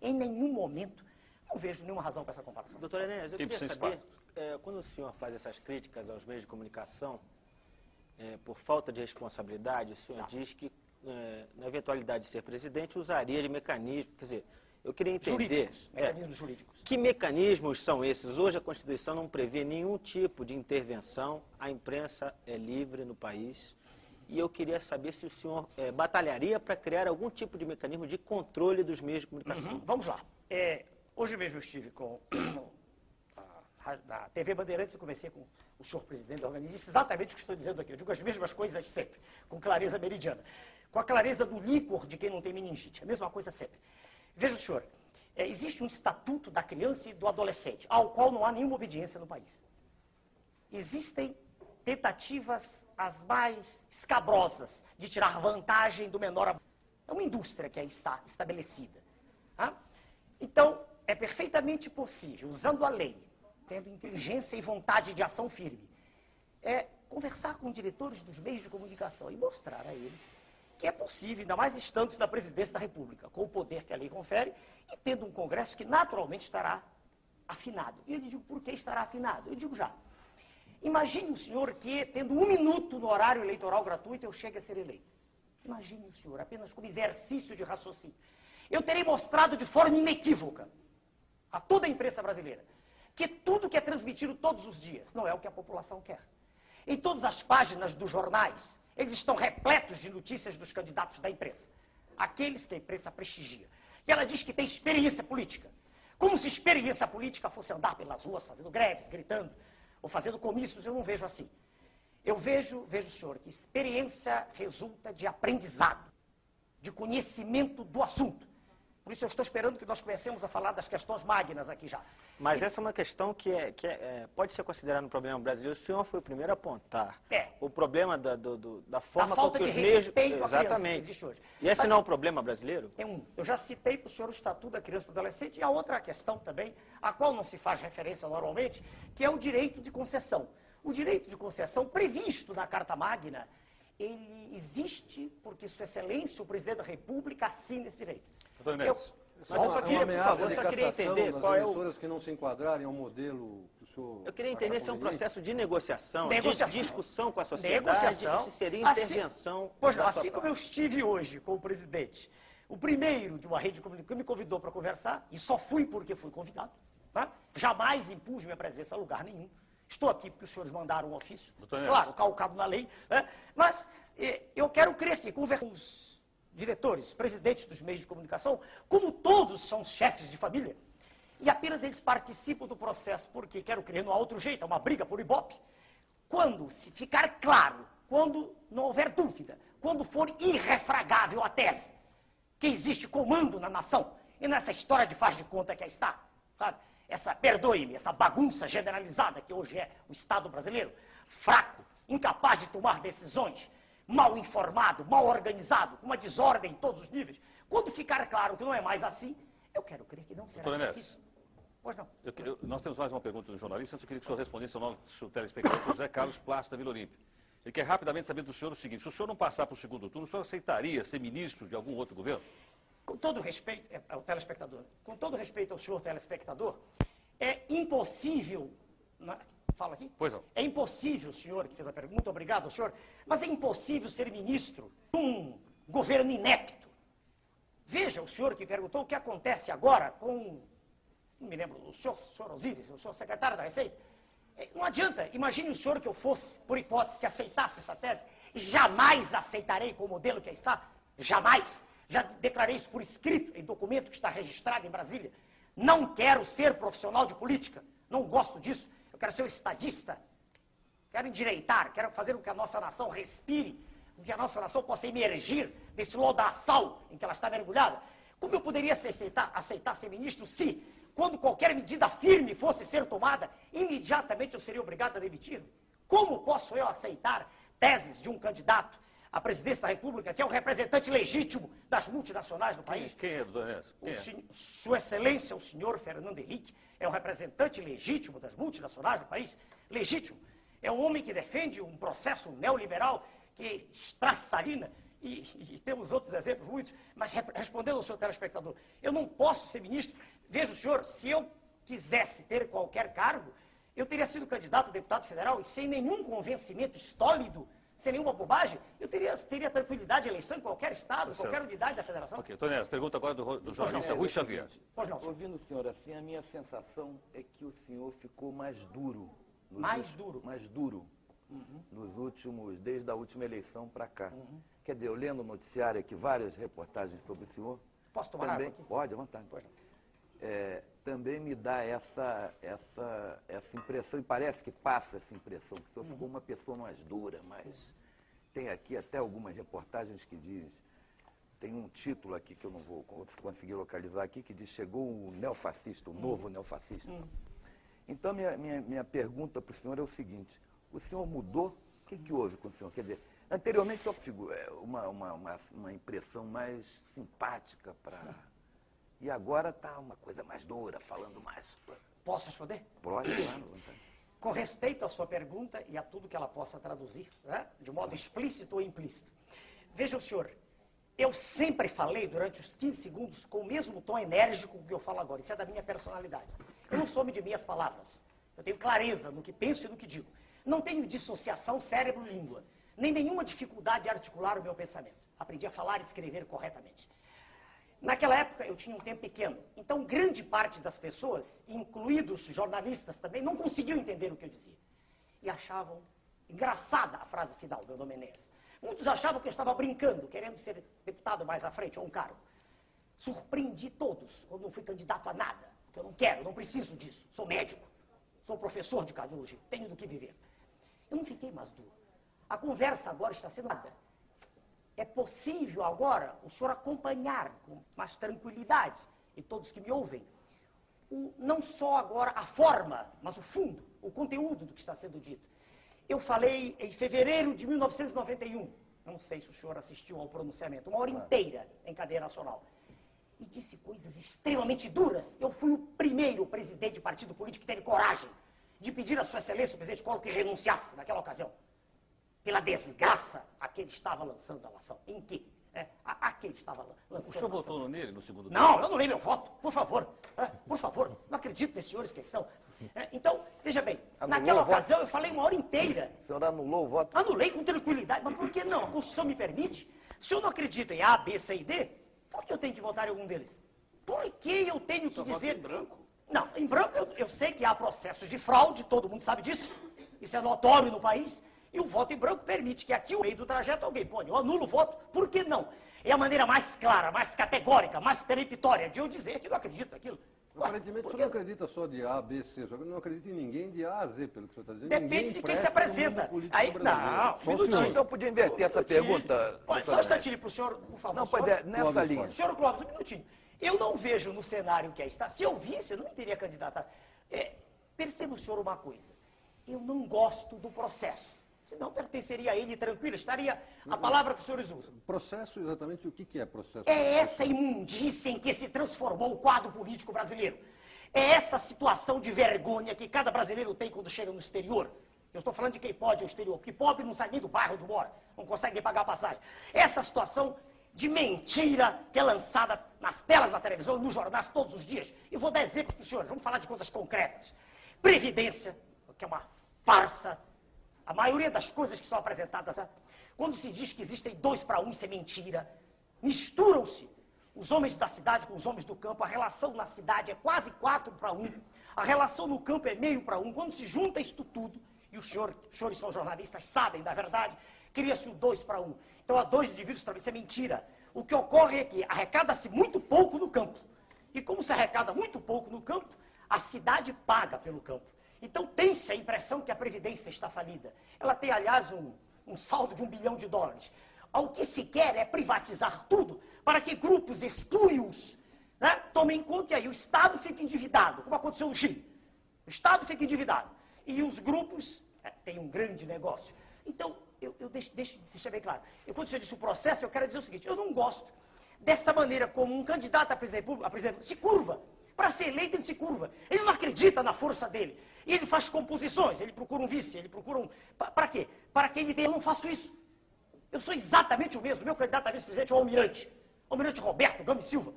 Em nenhum momento. Não vejo nenhuma razão para essa comparação. Doutor Enéas, eu queria saber, quando o senhor faz essas críticas aos meios de comunicação, por falta de responsabilidade, o senhor diz que, na eventualidade de ser presidente, usaria de mecanismos, quer dizer, eu queria entender... Jurídicos, mecanismos jurídicos. Que mecanismos são esses? Hoje a Constituição não prevê nenhum tipo de intervenção, a imprensa é livre no país, e eu queria saber se o senhor batalharia para criar algum tipo de mecanismo de controle dos meios de comunicação. Vamos lá. Hoje mesmo eu estive com na TV Bandeirantes, eu conversei com o senhor presidente da organização, disse exatamente o que estou dizendo aqui. Eu digo as mesmas coisas sempre, com clareza meridiana. Com a clareza do líquor de quem não tem meningite. A mesma coisa sempre. Veja, senhor, existe um estatuto da criança e do adolescente, ao qual não há nenhuma obediência no país. Existem tentativas as mais escabrosas de tirar vantagem do menor. É uma indústria que aí está estabelecida. Tá? Então, é perfeitamente possível, usando a lei, tendo inteligência e vontade de ação firme, conversar com diretores dos meios de comunicação e mostrar a eles que é possível, ainda mais estando na presidência da República, com o poder que a lei confere, e tendo um Congresso que naturalmente estará afinado. E eu lhe digo, por que estará afinado? Eu digo já. Imagine o senhor que, tendo 1 minuto no horário eleitoral gratuito, eu chegue a ser eleito. Imagine o senhor, apenas como exercício de raciocínio. Eu terei mostrado de forma inequívoca a toda a imprensa brasileira que tudo que é transmitido todos os dias não é o que a população quer. Em todas as páginas dos jornais, eles estão repletos de notícias dos candidatos da imprensa. Aqueles que a imprensa prestigia. E ela diz que tem experiência política. Como se experiência política fosse andar pelas ruas fazendo greves, gritando, ou fazendo comícios, eu não vejo assim. Eu vejo, senhor, que experiência resulta de aprendizado, de conhecimento do assunto. Por isso eu estou esperando que nós comecemos a falar das questões magnas aqui já. Mas essa é uma questão que pode ser considerada um problema brasileiro. O senhor foi o primeiro a apontar o problema da forma falta com que de os meios... respeito à criança Exatamente. que existe hoje. E esse não é um problema brasileiro? Eu já citei para o senhor o Estatuto da Criança e do Adolescente e a outra questão também, a qual não se faz referência normalmente, que é o direito de concessão. O direito de concessão previsto na Carta Magna, ele existe porque Sua Excelência, o Presidente da República, assina esse direito. Doutor Enéas, Mas eu só queria, por favor, de só queria entender das qual é emissoras que não se enquadrarem ao modelo que o senhor... Eu queria entender se é um processo de negociação, de discussão com a sociedade, negociação, se seria intervenção... Pois não, assim como eu estive hoje com o presidente, o primeiro de uma rede de comunicação que me convidou para conversar, e só fui porque fui convidado, tá? Jamais impus minha presença a lugar nenhum. Estou aqui porque os senhores mandaram um ofício, claro, calcado na lei, né? Mas eu quero crer que conversar com os diretores, presidentes dos meios de comunicação, como todos são chefes de família, e apenas eles participam do processo, porque, quero crer, não há outro jeito, é uma briga por ibope. Quando se ficar claro, quando não houver dúvida, quando for irrefragável a tese que existe comando na nação, e nessa história de faz de conta que aí está, sabe? Perdoe-me, essa bagunça generalizada que hoje é o Estado brasileiro, fraco, incapaz de tomar decisões, mal informado, mal organizado, com uma desordem em todos os níveis. Quando ficar claro que não é mais assim, eu quero crer que não será difícil. Pois não. Nós temos mais uma pergunta do jornalista, eu queria que o senhor respondesse ao nosso telespectador, José Carlos Plácido, da Vila Olímpia. Ele quer rapidamente saber do senhor o seguinte: se o senhor não passar para o segundo turno, o senhor aceitaria ser ministro de algum outro governo? Com todo respeito ao telespectador, com todo respeito ao senhor telespectador, é impossível... Fala aqui? Pois não. É impossível, o senhor que fez a pergunta, obrigado, senhor, mas é impossível ser ministro de um governo inepto. Veja, o senhor que perguntou o que acontece agora com, não me lembro, o senhor Osíris, o senhor secretário da Receita. Não adianta, imagine o senhor que eu fosse, por hipótese, que aceitasse essa tese, jamais aceitarei com o modelo que aí está, jamais. Já declarei isso por escrito, em documento que está registrado em Brasília. Não quero ser profissional de política, não gosto disso. Eu quero ser um estadista, quero endireitar, quero fazer com que a nossa nação respire, com que a nossa nação possa emergir desse lodaçal em que ela está mergulhada. Como eu poderia aceitar ser ministro se, quando qualquer medida firme fosse ser tomada, imediatamente eu seria obrigado a demitir? Como posso eu aceitar teses de um candidato à presidência da República, que é o representante legítimo das multinacionais no país? Quem é, doutor Enéas? Sua Excelência, o senhor Fernando Henrique, é um representante legítimo das multinacionais no país? Legítimo. É um homem que defende um processo neoliberal que estraçalina, e temos outros exemplos muitos, mas respondendo ao seu telespectador, eu não posso ser ministro. Veja o senhor, se eu quisesse ter qualquer cargo, eu teria sido candidato a deputado federal e sem nenhum convencimento estólido, sem nenhuma bobagem, eu teria tranquilidade de eleição em qualquer estado, qualquer unidade da federação. Ok, Tonés, pergunta agora do jornalista Rui Xavier. Pois não, senhor. Ouvindo o senhor assim, a minha sensação é que o senhor ficou mais duro. Mais duro? Mais duro. Nos últimos, desde a última eleição para cá. Quer dizer, eu lendo o noticiário aqui, várias reportagens sobre o senhor. Posso tomar também, água aqui? Pode, à vontade. Pois não. Também me dá essa impressão, e parece que passa essa impressão, que o senhor ficou uma pessoa mais dura, mas tem aqui até algumas reportagens que diz, tem um título aqui que eu não vou conseguir localizar aqui, que diz, chegou o neofascista, o novo neofascista. Então, minha pergunta para o senhor é o seguinte, o senhor mudou? O que houve com o senhor? Quer dizer, anteriormente o senhor uma impressão mais simpática para... E agora está uma coisa mais dura, falando mais... Posso responder? Pode, claro. Com respeito à sua pergunta e a tudo que ela possa traduzir, né, de modo explícito ou implícito. Veja o senhor, eu sempre falei durante os 15 segundos com o mesmo tom enérgico que eu falo agora. Isso é da minha personalidade. Eu não sou de meias palavras. Eu tenho clareza no que penso e no que digo. Não tenho dissociação cérebro-língua, nem nenhuma dificuldade de articular o meu pensamento. Aprendi a falar e escrever corretamente. Naquela época, eu tinha um tempo pequeno, então grande parte das pessoas, incluídos jornalistas também, não conseguiam entender o que eu dizia. E achavam engraçada a frase final, meu nome é Enéas. Muitos achavam que eu estava brincando, querendo ser deputado mais à frente, ou um cargo. Surpreendi todos, quando não fui candidato a nada, porque eu não quero, não preciso disso. Sou médico, sou professor de cardiologia, tenho do que viver. Eu não fiquei mais duro. A conversa agora está sendo nada. É possível agora o senhor acompanhar com mais tranquilidade, e todos que me ouvem, não só agora a forma, mas o fundo, o conteúdo do que está sendo dito. Eu falei em fevereiro de 1991, não sei se o senhor assistiu ao pronunciamento, uma hora inteira em cadeia nacional, e disse coisas extremamente duras. Eu fui o primeiro presidente de partido político que teve coragem de pedir a sua excelência, o presidente Collor, que renunciasse naquela ocasião. Pela desgraça a que ele estava lançando a ação. Em que? A que ele estava lançando. O senhor votou nele no segundo turno? Não, eu não leio meu voto, por favor. Por favor, não acredito nesses senhores que estão. Então, veja bem, naquela ocasião eu falei uma hora inteira. O senhor anulou o voto? Anulei com tranquilidade, mas por que não? A Constituição me permite. Se eu não acredito em A, B, C e D, por que eu tenho que votar em algum deles? Por que eu tenho que dizer... Em branco? Não, em branco eu sei que há processos de fraude, todo mundo sabe disso. Isso é notório no país. E o voto em branco permite que aqui, no meio do trajeto, alguém põe, eu anulo o voto, por que não? É a maneira mais clara, mais categórica, mais peremptória de eu dizer que não acredito naquilo. Aparentemente, o senhor não acredita só de A, B, C, o senhor não acredita em ninguém de A a Z, pelo que o senhor está dizendo. Depende de quem se apresenta. Aí, não, Só o senhor, então, podia inverter essa pergunta. Só um instantinho para o senhor, por favor. Não, pois é, nessa linha. Senhor Clóvis, um minutinho. Eu não vejo no cenário que aí está. Se eu visse, eu não me teria candidatado. Perceba o senhor uma coisa. Eu não gosto do processo. Senão pertenceria a ele tranquilo, estaria a palavra que os senhores usam. Processo, exatamente o que é processo? É essa imundícia em que se transformou o quadro político brasileiro. É essa situação de vergonha que cada brasileiro tem quando chega no exterior. Eu estou falando de quem pode ir ao exterior, porque pobre não sai nem do bairro onde mora, não consegue nem pagar a passagem. Essa situação de mentira que é lançada nas telas da televisão e nos jornais todos os dias. E vou dar exemplos para os senhores, vamos falar de coisas concretas. Previdência, que é uma farsa. A maioria das coisas que são apresentadas, quando se diz que existem 2 para 1, isso é mentira. Misturam-se os homens da cidade com os homens do campo. A relação na cidade é quase 4 para 1. A relação no campo é meio para 1. Quando se junta isto tudo, e os senhores são jornalistas, sabem da verdade, cria-se o 2 para 1. Então há 2 indivíduos para 1, isso é mentira. O que ocorre é que arrecada-se muito pouco no campo. E como se arrecada muito pouco no campo, a cidade paga pelo campo. Então tem-se a impressão que a Previdência está falida. Ela tem, aliás, um saldo de $1 bilhão. O que se quer é privatizar tudo para que grupos espúrios, né, tomem conta e aí o Estado fica endividado, como aconteceu no Chile. O Estado fica endividado e os grupos têm um grande negócio. Então, eu deixo de deixar bem claro. Quando você disse o processo, eu quero dizer o seguinte, eu não gosto dessa maneira como um candidato a presidente da República se curva. Para ser eleito, ele se curva. Ele não acredita na força dele. E ele faz composições, ele procura um vice, ele procura um... Para quê? Para que ele dê, eu não faço isso. Eu sou exatamente o mesmo. Meu candidato a vice-presidente é o Almirante Roberto Gomes Silva.